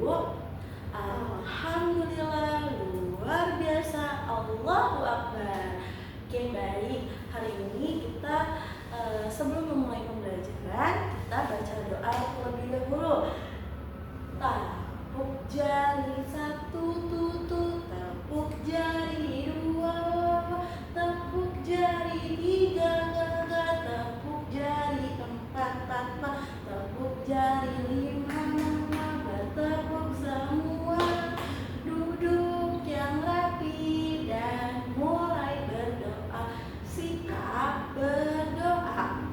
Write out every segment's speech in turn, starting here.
dulu. Alhamdulillah, luar biasa, Allahu Akbar. Oke, baik. Hari ini kita sebelum memulai pembelajaran, kita baca doa terlebih dahulu. Tepuk jari satu tutut, tepuk jari dua, tepuk jari tiga gaga, tepuk jari empat empat, tepuk jari lima enam, bertepuk semua. Duduk yang rapi dan mulai berdoa. Sikap berdoa.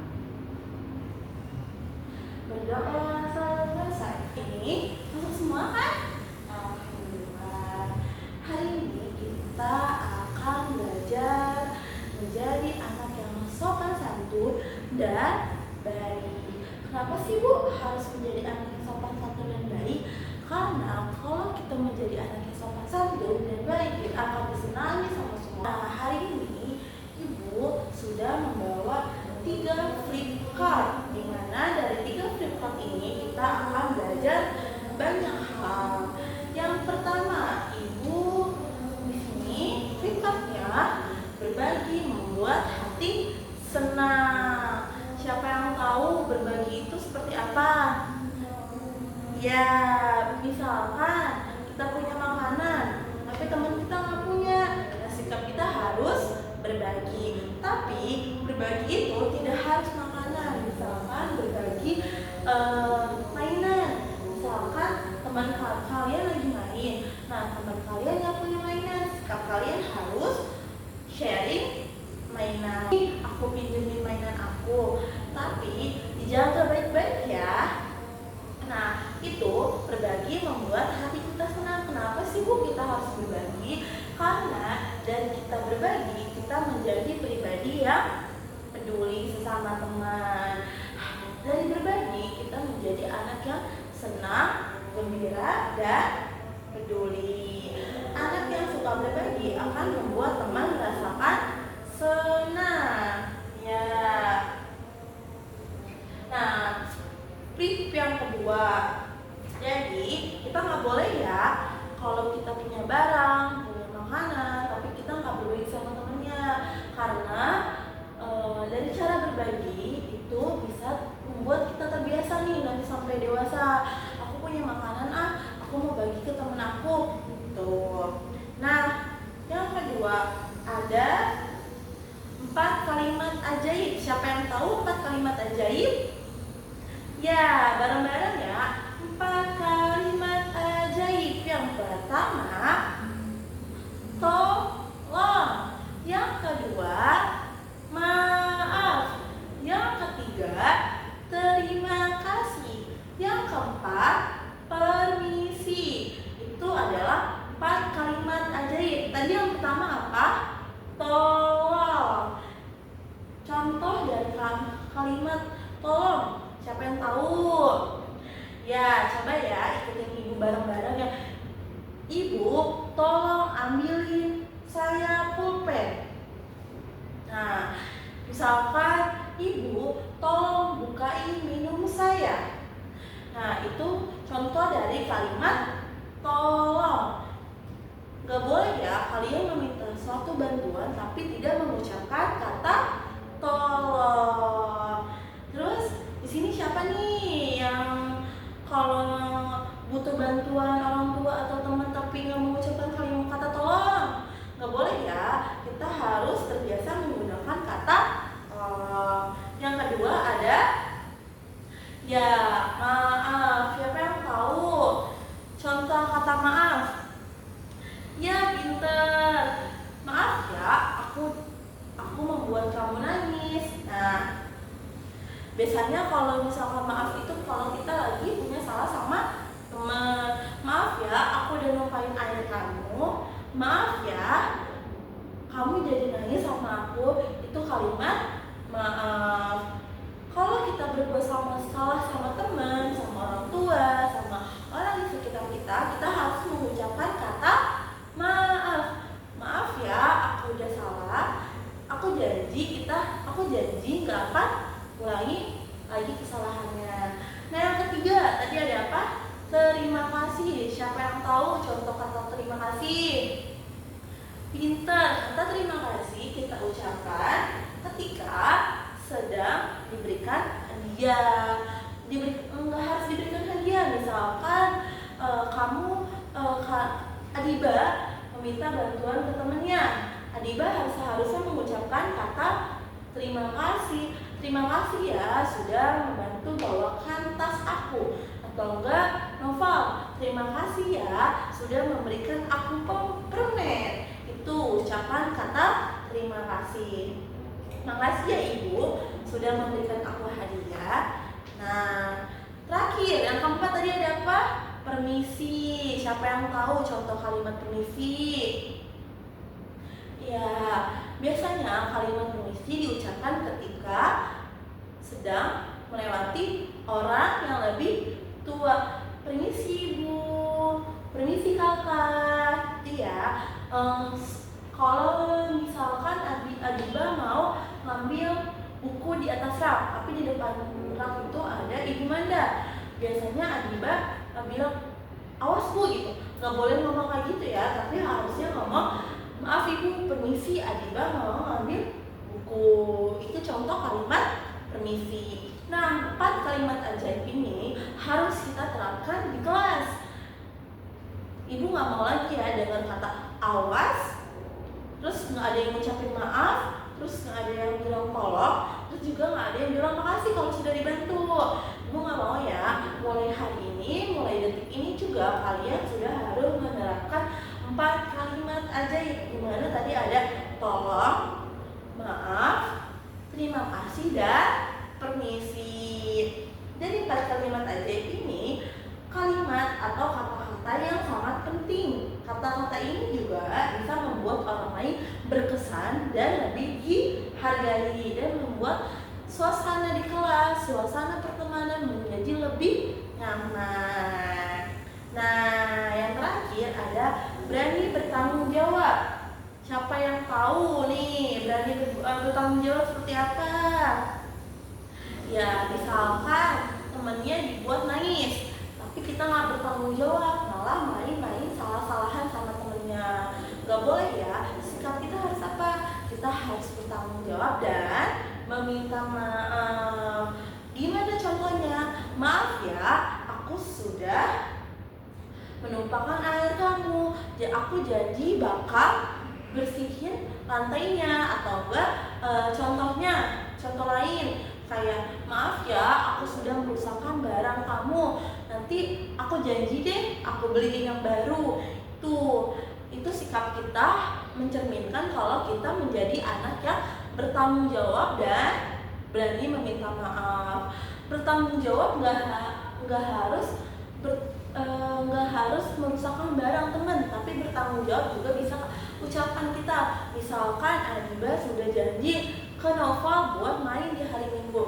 Berdoa selesai. Ini masuk semua kan? Alhamdulillah. Hari ini kita akan belajar menjadi anak yang sopan santun dan baik. Kenapa sih Bu harus menjadi anak yang sopan santun dan baik? Karena kalau kita menjadi anak yang sopan santun dan baik, kita akan disenangi sama semua. Nah, hari ini Ibu sudah membawa 3 flip card, di mana dari 3 flip card ini kita akan belajar banyak hal. Yang pertama, Ibu di sini flip cardnya berbagi membuat hati senang. Siapa yang tahu berbagi itu seperti apa? Ya, misalkan kita punya makanan, tapi teman kita nggak punya, nah sikap kita harus berbagi. Tapi berbagi itu tidak harus makanan, misalkan berbagi mainan. Misalkan teman kalian lagi main, nah teman kalian nggak punya mainan, sikap kalian harus sharing mainan. Aku pinjemin mainan aku, tapi dijaga baik-baik ya. Nah, itu berbagi membuat hati kita senang. Kenapa sih Bu kita harus berbagi? Karena dari kita berbagi, kita menjadi pribadi yang peduli sesama teman. Dari berbagi, kita menjadi anak yang senang, gembira, dan peduli. Anak yang suka berbagi akan membuat teman merasakan senang. Ya. Nah, tip yang kedua, jadi kita nggak boleh ya kalau kita punya barang, punya makanan, tapi kita nggak berbagi sama temennya, karena dari cara berbagi itu bisa membuat kita terbiasa nih nanti sampai dewasa. Aku punya makanan, aku mau bagi ke temen aku, gitu. Nah, yang kedua ada 4 kalimat ajaib. Siapa yang tahu 4 kalimat ajaib? Ya, bareng-bareng ya. 4 kalimat ajaib. Yang pertama, tolong. Yang kedua, maaf. Yang ketiga, terima kasih. Yang keempat, permisi. Itu adalah 4 kalimat ajaib. Tadi yang pertama apa? Tolong. Contoh dari kalimat tolong. Siapa yang tahu? Ya, coba ya ikutin Ibu bareng-bareng ya. Ibu, tolong ambilin saya pulpen. Nah, misalkan Ibu, tolong bukain minum saya. Nah, itu contoh dari kalimat tolong. Gak boleh ya kalian meminta suatu bantuan tapi tidak mengucapkan kata tolong. Terus di sini siapa nih yang kalau butuh bantuan orang tua atau teman tapi nggak mengucapkan kalimat kata tolong? Nggak boleh ya. Kita harus terbiasa menggunakan kata tolong. Yang kedua ada ya maaf. Siapa yang tahu contoh kata maaf? Ya pinter. Maaf ya, aku membuat kamu nangis. Nah, biasanya kalau misalkan maaf itu kalau kita lagi punya salah sama teman. Maaf ya, aku udah numpahin air kamu. Maaf ya, kamu jadi nangis sama aku. Itu kalimat maaf. Kalau kita berbuat salah sama teman, sama orang tua, sama orang di sekitar kita, kita harus mengucapkan kata maaf. Maaf ya, aku udah salah. Aku janji nggak akan ulangi lagi kesalahannya. Nah, yang ketiga tadi ada apa? Terima kasih. kasih. Siapa yang tahu contoh kata terima kasih? Pintar. Kata terima kasih kita ucapkan ketika sedang diberikan hadiah. Nggak harus diberikan hadiah. Misalkan kamu Adiba meminta bantuan ke temannya. Adiba seharusnya mengucapkan kata terima kasih. Terima kasih ya sudah membantu bawakan tas aku. Atau enggak, Noval, terima kasih ya sudah memberikan aku permen. Itu ucapan kata terima kasih. Makasih ya ibu sudah memberikan aku hadiah. Nah, terakhir yang keempat tadi ada apa? Permisi. Siapa yang tahu contoh kalimat permisi? Ya, biasanya kalimat permisi diucapkan ketika sedang melewati orang yang lebih tua. Permisi bu, permisi kakak. Iya. Kalau misalkan Adiba mau ngambil buku di atas rak, tapi di depan rak itu ada Ibu Manda. Biasanya Adiba bilang awas bu gitu, nggak boleh ngomong kayak gitu ya, tapi harusnya ngomong maaf ibu, permisi Adiba mau ngambil buku. Itu contoh kalimat permisi. Nah, 4 kalimat ajaib ini harus kita terapkan di kelas. Ibu nggak mau lagi ya dengar kata awas, terus nggak ada yang ngucapin maaf, terus nggak ada yang bilang tolong, terus juga nggak ada yang bilang makasih kalau sudah dibantu. Ibu nggak mau ya, mulai hari ini, mulai detik ini juga kalian sudah harus menerapkan 4 kalimat ajaib. Dimana tadi ada tolong, maaf, terima kasih, dan permisi. Dari 4 kalimat ajaib ini, kalimat atau kata-kata yang sangat penting. Kata-kata ini juga bisa membuat orang lain berkesan dan lebih dihargai, dan membuat suasana di kelas, suasana pertemanan menjadi lebih nyaman. Nah, yang terakhir ada berani bertanggung jawab. Siapa yang tahu nih berani bertanggung jawab seperti apa? Ya, misalkan temennya dibuat nangis, tapi kita nggak bertanggung jawab, malah main-main salah-salahan sama temennya. Nggak boleh ya. Sikap kita harus apa? Kita harus bertanggung jawab dan meminta maaf. Gimana contohnya? Maaf ya, aku sudah menumpahkan air kamu. Aku janji bakal bersihin lantainya. Atau enggak, contoh lain kayak maaf ya, aku sudah merusakkan barang kamu. Nanti aku janji deh, aku beliin yang baru. Itu sikap kita mencerminkan kalau kita menjadi anak yang bertanggung jawab dan berani meminta maaf. Bertanggung jawab nggak harus merusakkan barang teman, tapi bertanggung jawab juga bisa ucapan kita. Misalkan Adiba sudah janji ke Noval buat main di hari Minggu.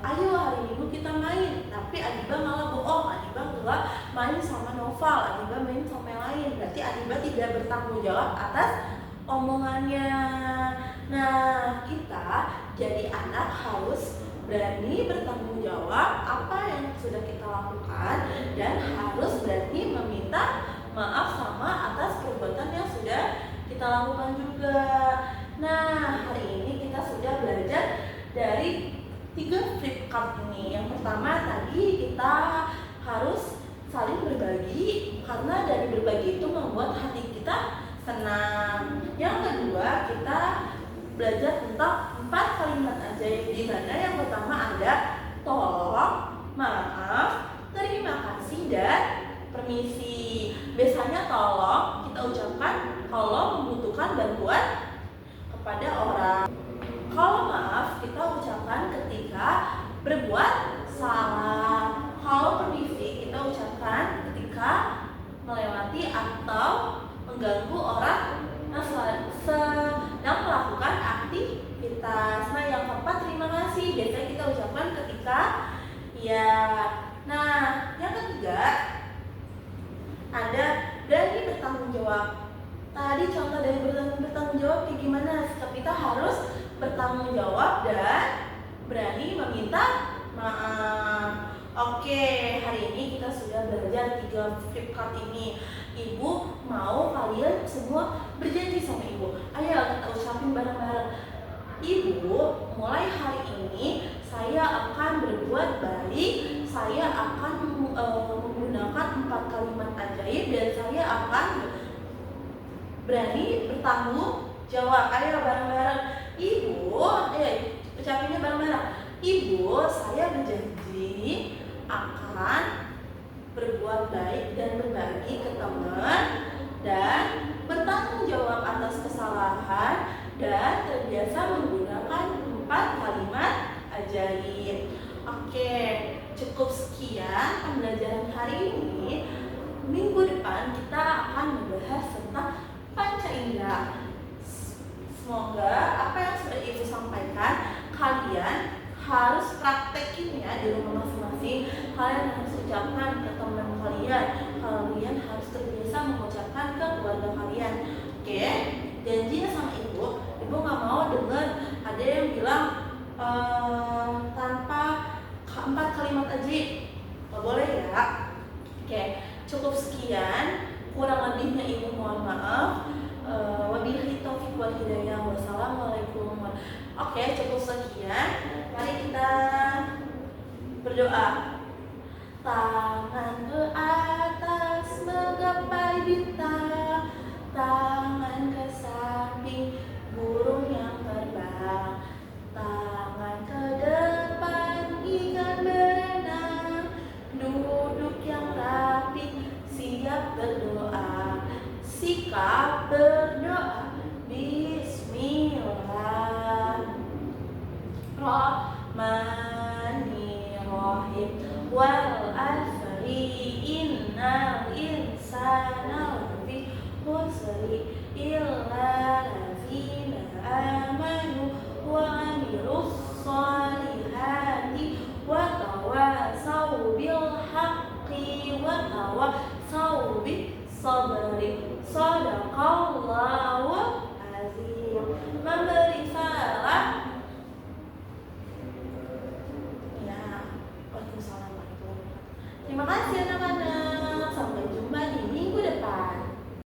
Ayo hari Minggu kita main, tapi Adiba malah bohong. Adiba nggak main sama Noval, Adiba main sama yang lain. Berarti Adiba tidak bertanggung jawab atas omongannya. Nah, kita jadi anak harus berani bertanggung jawab apa yang sudah kita lakukan, dan harus berani meminta maaf sama atas perbuatan yang sudah kita lakukan juga. Nah, hari ini kita sudah belajar dari 3 flip card ini. Yang pertama tadi kita harus saling berbagi, karena dari berbagi itu membuat hati kita senang. Yang kedua, kita belajar tentang 4 kalimat ajaib, di mana yang pertama ada tolong, maaf, terima kasih, dan permisi. Biasanya tolong kita ucapkan kalau membutuhkan bantuan kepada orang. Kalau maaf kita ucapkan ketika berbuat salah. Kalau permisi kita ucapkan ketika melewati atau mengganggu orang yang sedang melakukan aktivitas. Nah, yang keempat terima kasih biasanya kita ucapkan ketika ya. Nah, yang ketiga ada berani bertanggung jawab. Tadi contoh dari bertanggung jawab kayak gimana? Sikap kita harus bertanggung jawab dan berani meminta maaf. Oke, hari ini kita sudah belajar 3 flip card ini. Ibu mau kalian semua berjanji sama ibu. Ayo kita ucapin bareng-bareng. Ibu, mulai hari ini saya akan berbuat baik. Saya akan menggunakan 4 kalimat ajaib dan saya akan berani bertanggung jawab. Ayo bareng-bareng. Ibu, ucapinnya bareng-bareng. Ibu, saya berjanji akan berbuat baik dan berbagi ke teman dan bertanggung jawab atas kesalahan dan terbiasa menggunakan 4 kalimat ajaib. Oke, cukup sekian pembelajaran hari ini. Minggu depan kita akan membahas tentang panca indera. Semoga apa yang sudah ibu sampaikan kalian harus praktekin ya di rumah masing-masing. Kalian harus ucapkan ke teman kalian. Kalian harus terbiasa mengucapkan ke keluarga kalian. Oke, janjinya sama ibu. Ibu nggak mau dengar ada yang bilang tanpa 4 kalimat ajaib. Nggak boleh ya. Oke, cukup sekian. Kurang lebihnya ibu mohon maaf. Wabillahi taufiq wal hidayah. Wassalamualaikum. Oke, cukup sekian. Mari kita berdoa. Tangan ke atas menggapai bintang, tangan ke samping burung yang terbang, tangan ke depan ikan berenang, duduk yang rapi siap berdoa, sikap berdoa. Bismillahirrahmanirrahim. Wal asri innal insana lafi khusri illa allazina amanu wa amilus